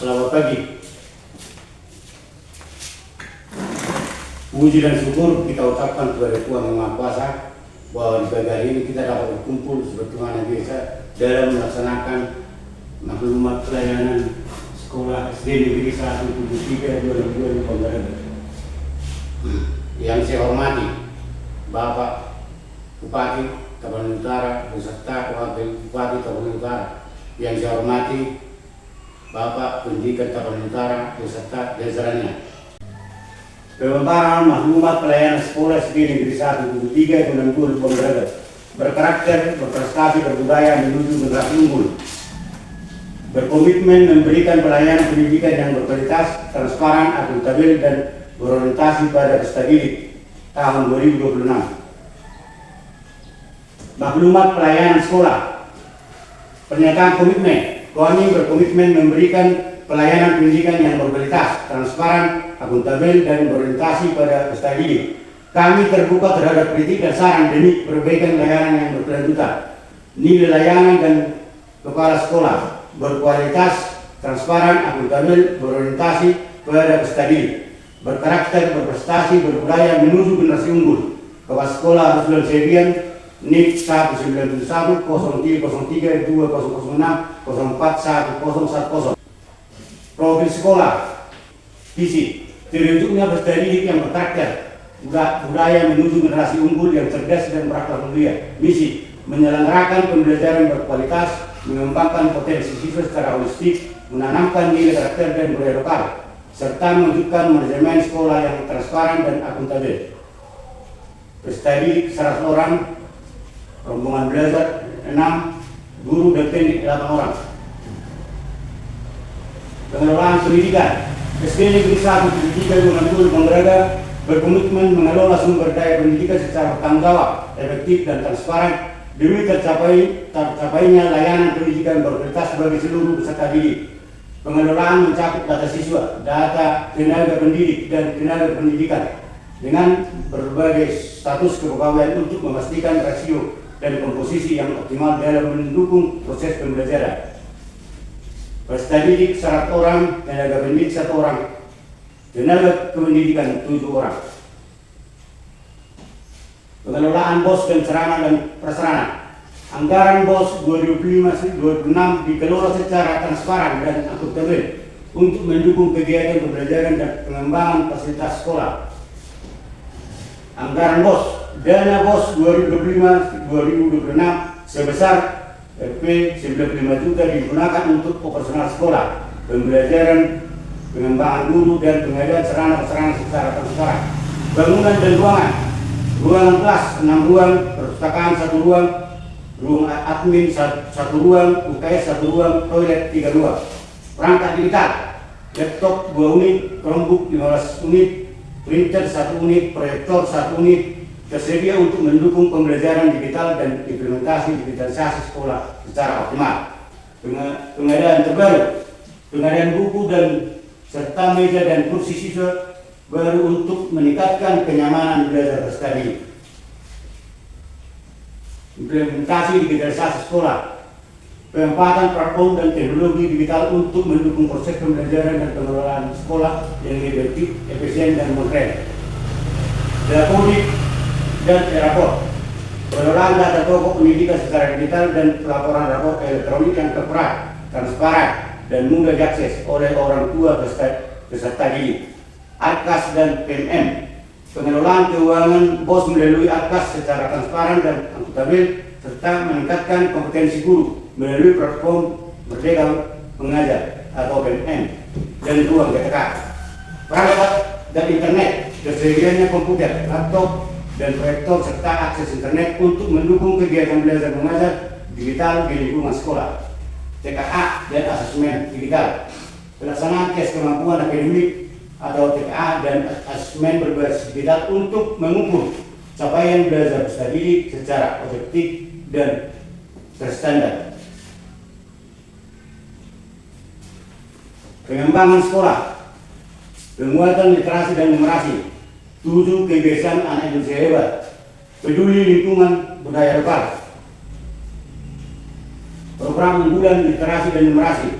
Selamat pagi. Puji dan syukur kita ucapkan kepada Tuhan Yang Maha Kuasa bahwa di pagi hari ini kita dapat berkumpul seperti mana biasa dalam melaksanakan maklumat pelayanan sekolah SD Negeri 173 2002 Pemberantasan. Yang saya hormati Bapak Bupati Tabanan Utara beserta Wakil Bupati Tabanan Utara. Yang saya hormati Bapak Pendidikan Tabanan Utara beserta jajarannya. Pembaharan maklumat pelayanan sekolah SD Negeri 173 2002 Pemberantasan berkarakter, berprestasi, berbudaya menuju generasi unggul. Berkomitmen memberikan pelayanan pendidikan yang berkualitas, transparan, akuntabel, dan berorientasi pada peserta didik tahun 2026. Maklumat pelayanan sekolah. Pernyataan komitmen. Kami berkomitmen memberikan pelayanan pendidikan yang berkualitas, transparan, akuntabel, dan berorientasi pada peserta didik. Kami terbuka terhadap kritik dan saran demi perbaikan layanan yang berkelanjutan. Nilai layanan dan kepala sekolah berkualitas, transparan, akuntabel, berorientasi pada peserta didik, berkarakter, berprestasi, berbudaya menuju generasi unggul. Kepala sekolah Ruslan Sebian, NIK 1971 0303 2006 041010. Profil sekolah, visi, terwujudnya peserta didik yang berkarakter, budaya menuju generasi unggul yang cerdas dan berakhlak mulia. Misi, menyelenggarakan pembelajaran berkualitas, mengembangkan potensi siswa secara holistik, menanamkan nilai karakter dan budaya lokal, serta mewujudkan manajemen sekolah yang transparan dan akuntabel. Peserta didik 100 orang, rombongan belajar 6, guru dan teknik 8 orang. Pengelolaan pendidikan. SD Negeri 173 2002 Pemberantasan berkomitmen mengelola sumber daya pendidikan secara bertanggung jawab, efektif, dan transparan demi tercapainya layanan pendidikan berkualitas bagi seluruh peserta didik. Pengelolaan mencakup data siswa, data tenaga pendidik, dan tenaga pendidikan dengan berbagai status kepegawaian untuk memastikan rasio dan komposisi yang optimal dalam mendukung proses pembelajaran. Peserta didik 100 orang, tenaga pendidik 1 orang, tenaga kependidikan 7 orang. Pengelolaan BOS dan sarana dan prasarana. Anggaran BOS 2005-2006 dikelola secara transparan dan akuntabel untuk mendukung kegiatan pembelajaran dan pengembangan fasilitas sekolah. Anggaran BOS, dana BOS 2025-2026 sebesar Rp 95 juta digunakan untuk operasional sekolah, pembelajaran, pengembangan guru, dan pengadaan sarana-prasarana secara transparan. Bangunan dan ruangan. Ruangan kelas 6 ruang, perpustakaan 1 ruang, ruang admin 1 ruang, UKS 1 ruang, toilet 3 ruang. Perangkat digital, laptop 2 unit, Chromebook 15 unit, printer 1 unit, proyektor 1 unit, tersedia untuk mendukung pembelajaran digital dan implementasi digitalisasi sekolah secara optimal. Pengadaan terbaru, pengadaan buku dan serta meja dan kursi siswa baru untuk meningkatkan kenyamanan belajar peserta didik. Implementasi digitalisasi sekolah, penempatan platform dan teknologi digital untuk mendukung proses pembelajaran dan pengelolaan sekolah yang lebih efektif, efisien, dan modern. Diapodik dan rapor, pengelolaan data pokok pendidikan secara digital dan pelaporan rapor elektronik yang terperah, transparan, dan mudah diakses oleh orang tua peserta didik. ARKAS dan PMM, pengelolaan keuangan BOS melalui ARKAS secara transparan dan akuntabel, serta meningkatkan kompetensi guru melalui platform Merdeka Mengajar atau PMM dan ruang GTK. Perangkat dan internet, tersedianya komputer, laptop, dan proyektor serta akses internet untuk mendukung kegiatan belajar mengajar digital di lingkungan sekolah. TKA dan asesmen digital, pelaksanaan tes kemampuan akademik atau TKA dan asesmen berbasis digital untuk mengukur capaian belajar peserta didik secara objektif dan terstandar. Pengembangan sekolah, penguatan literasi dan numerasi, 7 kebiasaan anak Indonesia hebat, peduli lingkungan budaya lokal, program unggulan literasi dan numerasi,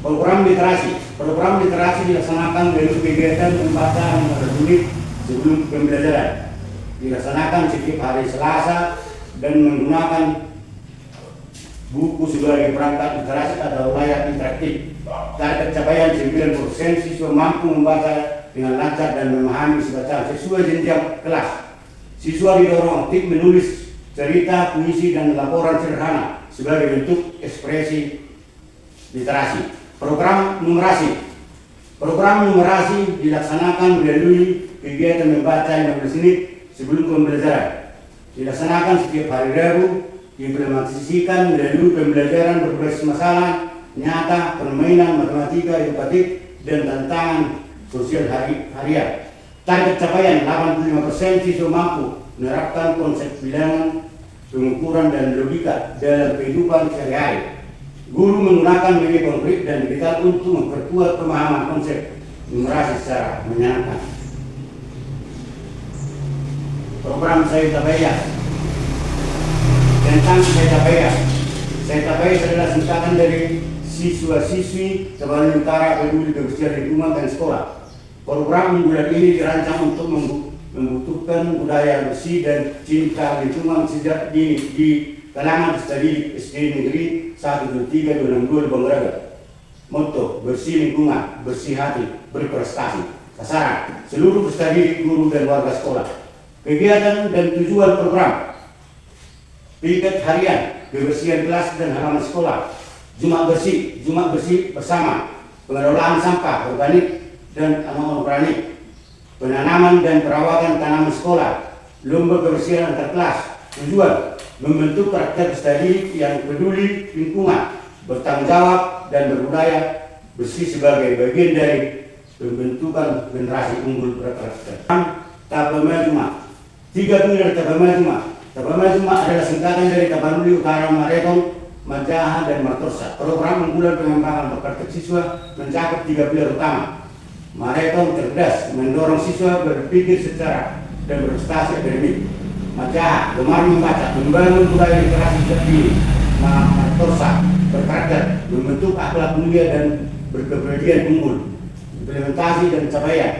Program literasi dilaksanakan melalui kegiatan membaca yang berunit sebelum pembelajaran. Dilaksanakan setiap hari Selasa dan menggunakan buku sebagai perangkat literasi atau layar interaktif. Target capaian 9% siswa mampu membaca dengan lancar dan memahami isi bacaan sesuai jenjang kelas. Siswa didorong aktif menulis cerita, puisi, dan laporan sederhana sebagai bentuk ekspresi literasi. Program numerasi dilaksanakan melalui kegiatan membaca 15 menit sebelum pembelajaran. Dilaksanakan setiap hari Rabu, diimplementasikan melalui pembelajaran berbasis masalah nyata, permainan matematika, edukatif, dan tantangan sosial harian. Target capaian 85% siswa mampu menerapkan konsep bilangan, pengukuran, dan logika dalam kehidupan sehari-hari. Guru menggunakan media konkret dan digital untuk memperkuat pemahaman konsep numerasi secara menyenangkan. Program Saya Tabayas. Tentang Saya Tabayas. Saya Tabayas adalah singkatan dari siswa-siswi Tabanan Utara Peduli Kebersihan Lingkungan dan Sekolah. Program unggulan ini dirancang untuk membutuhkan budaya bersih dan cinta lingkungan sejak dini di kalangan peserta didik SD Negeri 123 262 Bangaraga. Motto: bersih lingkungan, bersih hati, berprestasi. Sasaran: seluruh peserta didik, guru, dan warga sekolah. Kegiatan dan tujuan program: piket harian, kebersihan kelas dan halaman sekolah. Jumat bersih bersama, pengelolaan sampah organik dan anorganik, penanaman dan perawatan tanaman sekolah, lomba kebersihan antar kelas. Tujuan: membentuk karakter peserta didik yang peduli lingkungan, bertanggung jawab, dan berbudaya bersih sebagai bagian dari pembentukan generasi unggul berkarakter. Tabamajuma. 3 pilar Tabamajuma. Tabamajuma adalah singkatan dari Tapanuli Utara, Maretong, Majaha, dan Martosa. Program unggulan pengembangan bakat siswa mencakup 3 pilar utama. Maretong cerdas, mendorong siswa berpikir secara dan berprestasi akademik. Majaha, gemar membaca, membangun budaya literasi sejak dini. Martosa, berkarakter, membentuk akhlak mulia dan berkepribadian unggul. Implementasi dan capaian.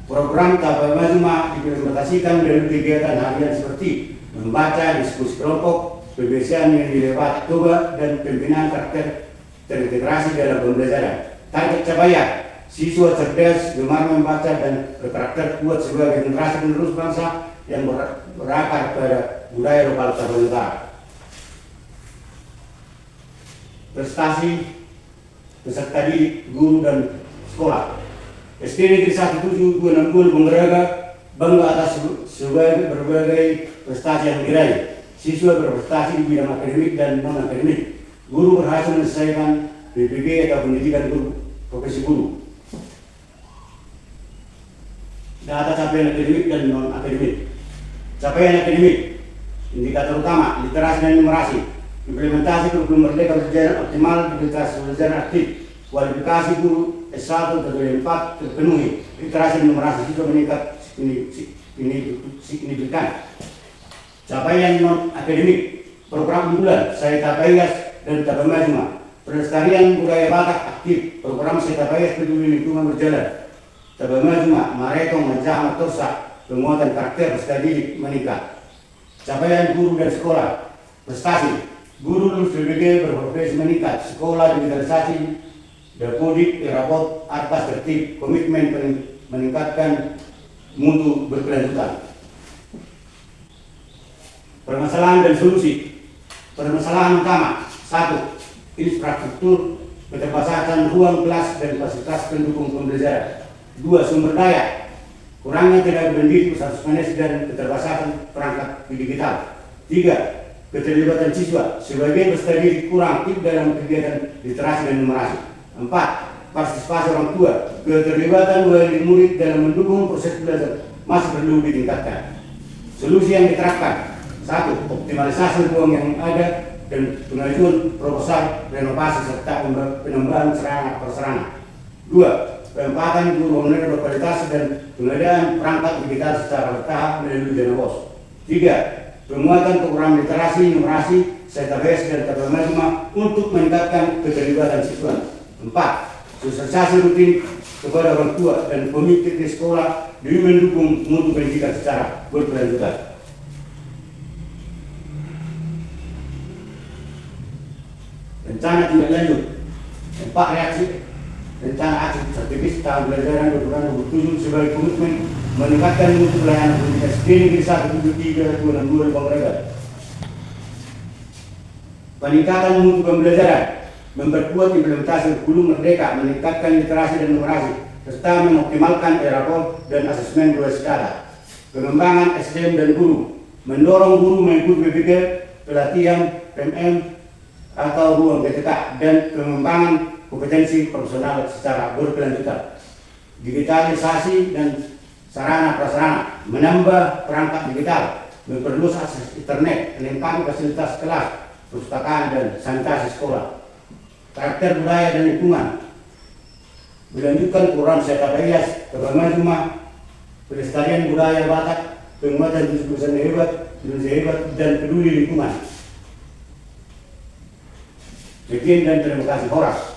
Program Tabamajuma diimplementasikan melalui kegiatan harian seperti membaca, diskusi kelompok, pembiasaan yang dilewati coba, dan pembinaan karakter terintegrasi dalam pembelajaran. Target capaian: siswa cerdas, gemar membaca, dan berkarakter kuat sebagai generasi penerus bangsa yang berakar pada budaya lokal Tabanan Utara. Prestasi peserta didik, guru, dan sekolah. SD Negeri 17262 Bangaraga bangga atas berbagai prestasi yang diraih. Siswa berprestasi di bidang akademik dan non-akademik. Guru berhasil menyelesaikan PPG atau pendidikan guru, profesi guru. Data capaian akademik dan non-akademik. Capaian akademik, indikator utama, literasi dan numerasi. Implementasi kurikulum merdeka belajar optimal, literasi belajar aktif. Kualifikasi guru S1 atau D4 terpenuhi. Literasi dan numerasi siswa meningkat signifikan. Capaian non-akademik, program unggulan Saya Tabayas dan Tabamajuma. Pelestarian budaya Batak aktif. Program Saya Tabayas peduli lingkungan berjalan. Tabamajuma, Maretong, Majaha, Martosa, penguatan karakter peserta didik meningkat. Capaian guru dan sekolah. Prestasi: guru lulus PBG berprofesi meningkat. Sekolah digitalisasi, Dapodik, rapot, atas tertib, komitmen meningkatkan mutu berkelanjutan. Permasalahan dan solusi. Permasalahan utama: 1. Infrastruktur, keterbatasan ruang kelas dan fasilitas pendukung pembelajaran. 2. Sumber daya, kurangnya tenaga pendidik, pusat manage, dan keterbatasan perangkat digital. 3. Keterlibatan siswa, sebagian peserta didik kurang aktif dalam kegiatan literasi dan numerasi. 4. Partisipasi orang tua, keterlibatan wali murid dalam mendukung proses belajar masih perlu ditingkatkan. Solusi yang diterapkan: 1. Optimalisasi ruang yang ada dan pengajuan proposal renovasi serta penambahan sarana prasarana. 2. Penempatan guru online berkualitas dan pengadaan perangkat digital secara bertahap melalui dana BOS. 3. Penguatan program literasi, numerasi, Saya Tabayas dan Tabamajuma untuk meningkatkan keterlibatan siswa. 4. 4. Sosialisasi rutin kepada orang tua dan pemimpin di sekolah demi mendukung mutu pendidikan secara berkelanjutan. Rencana tindak lanjut 4 reaksi rencana aksi strategis tahun pelajaran 2027 sebagai komitmen meningkatkan mutu pelayanan pendidikan SDN Negeri 173 262 Bangladesh. Peningkatan mutu pembelajaran, memperkuat implementasi kurikulum merdeka, meningkatkan literasi dan numerasi, serta mengoptimalkan rapor dan asesmen berbasis data. Pengembangan SDM dan guru, mendorong guru mengikuti PPK, pelatihan, PMM, atau ruang BTK, dan pengembangan kompetensi profesional secara berkelanjutan. Digitalisasi dan sarana prasarana, menambah perangkat digital, memperluas akses internet, melengkapi fasilitas kelas, perpustakaan, dan sanitasi sekolah. Karakter budaya dan lingkungan, melanjutkan program Sekolah Hias, kebangunan rumah, pelestarian budaya Batak, penguatan tulisan hebat, Indonesia hebat, dan peduli lingkungan. Sekian dan terima kasih. Horas.